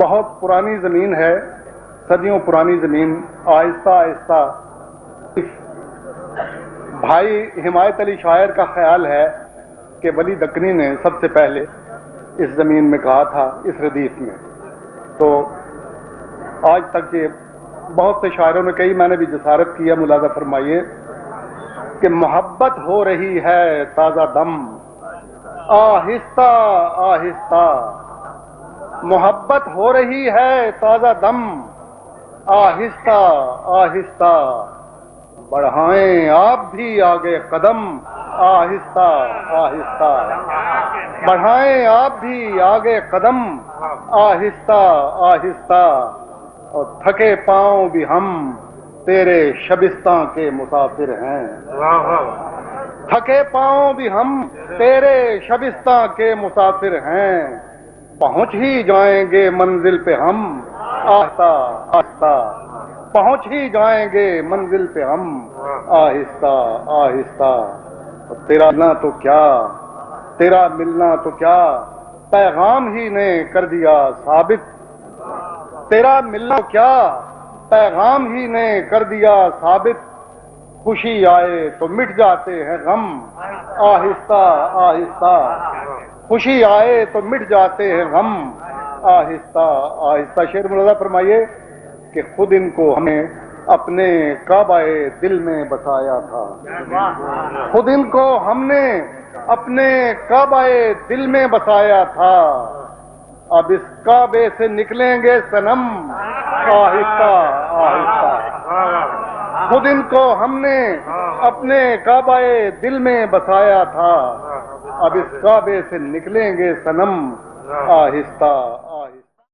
بہت پرانی زمین ہے، صدیوں پرانی زمین. آہستہ آہستہ بھائی حمایت علی شاعر کا خیال ہے کہ ولی دکنی نے سب سے پہلے اس زمین میں کہا تھا، اس ردیف میں. تو آج تک یہ بہت سے شاعروں نے کہی، میں نے بھی جسارت کیا. ملاحظہ فرمائیے کہ محبت ہو رہی ہے تازہ دم، آہستہ آہستہ. محبت ہو رہی ہے تازہ دم، آہستہ آہستہ. بڑھائیں آپ بھی آگے قدم، آہستہ آہستہ. بڑھائیں آپ بھی آگے قدم، آہستہ آہستہ. اور تھکے پاؤں بھی ہم تیرے شبستاں کے مسافر ہیں. تھکے پاؤں بھی ہم تیرے شبستاں کے مسافر ہیں. پہنچ ہی جائیں گے منزل پہ ہم، آہستہ آہستہ. پہنچ ہی جائیں گے منزل پہ ہم، آہستہ آہستہ. تیرا ملنا تو کیا، تیرا ملنا تو کیا، پیغام ہی نے کر دیا ثابت. تیرا ملنا کیا، پیغام ہی نے کر دیا ثابت. خوشی آئے تو مٹ جاتے ہیں غم، آہستہ آہستہ. خوشی آئے تو مٹ جاتے ہیں غم، آہستہ آہستہ. شعر ملاحظہ فرمائیے کہ خود ان کو ہمیں اپنے کعبہ دل میں بسایا تھا. خود ان کو ہم نے اپنے کعبہ دل میں بسایا تھا. اب اس کعبے سے نکلیں گے صنم، آہستہ آہستہ. خود ان کو ہم نے اپنے کعبہ دل میں بسایا تھا. اب اس کعبے سے نکلیں گے صنم، آہستہ